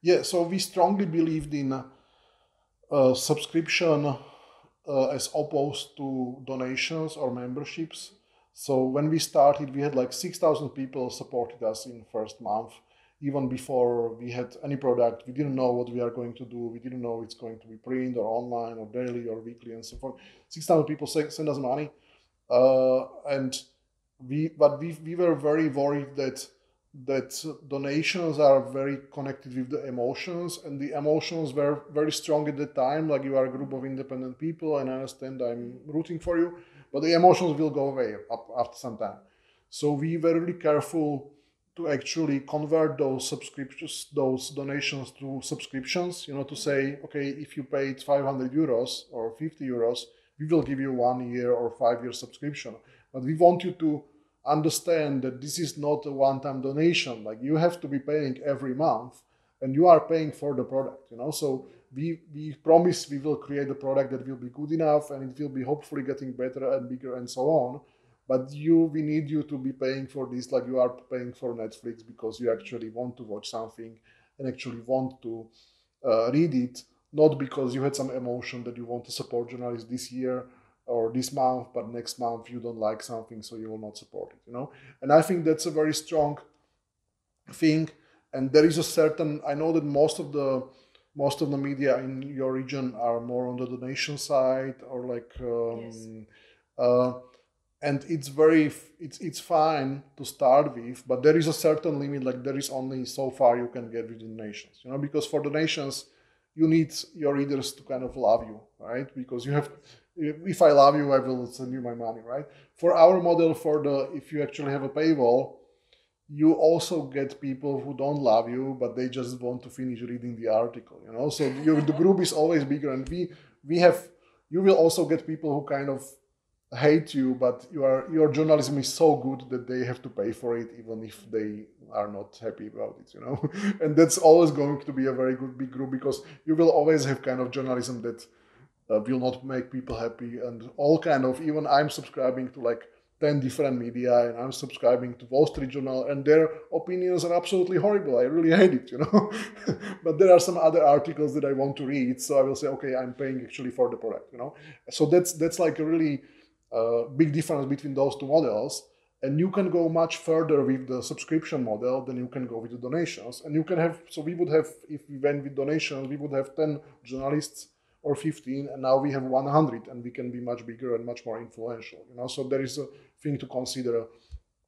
Yeah, so we strongly believed in subscription as opposed to donations or memberships. So when we started, we had like 6,000 people supported us in first month. Even before we had any product, we didn't know what we are going to do. We didn't know it's going to be print or online or daily or weekly and so forth. 6,000 people send us money. And we were very worried that donations are very connected with the emotions, and the emotions were very strong at the time. Like, you are a group of independent people, and I understand I'm rooting for you, but the emotions will go away after some time. So we were really careful to actually convert those subscriptions, those donations to subscriptions. To say, okay, if you paid 500 euros or 50 euros, we will give you 1 year or 5 year subscription. But we want you to understand that this is not a one-time donation. Like, you have to be paying every month, and you are paying for the product. So we promise we will create a product that will be good enough, and it will be hopefully getting better and bigger and so on. But we need you to be paying for this, like you are paying for Netflix, because you actually want to watch something and actually want to read it, not because you had some emotion that you want to support journalists this year or this month, but next month you don't like something, so you will not support it. And I think that's a very strong thing. And there is a certain, I know that most of the media in your region are more on the donation side, or like Yes. and it's fine to start with, but there is a certain limit. Like, there is only so far you can get with donations, because for donations you need your readers to kind of love you, right? Because you have, if I love you, I will send you my money, right? For our model, if you actually have a paywall, you also get people who don't love you, but they just want to finish reading the article, So the group is always bigger, and you will also get people who kind of hate you, but your journalism is so good that they have to pay for it, even if they are not happy about it, And that's always going to be a very good big group, because you will always have kind of journalism that will not make people happy, and all kind of, even I'm subscribing to like 10 different media, and I'm subscribing to Wall Street Journal, and their opinions are absolutely horrible. I really hate it, But there are some other articles that I want to read, so I will say, okay, I'm paying actually for the product, So that's like a really big difference between those two models. And you can go much further with the subscription model than you can go with the donations. And you can have, so we would have, if we went with donations, we would have 10 journalists or 15, and now we have 100, and we can be much bigger and much more influential, So there is a thing to consider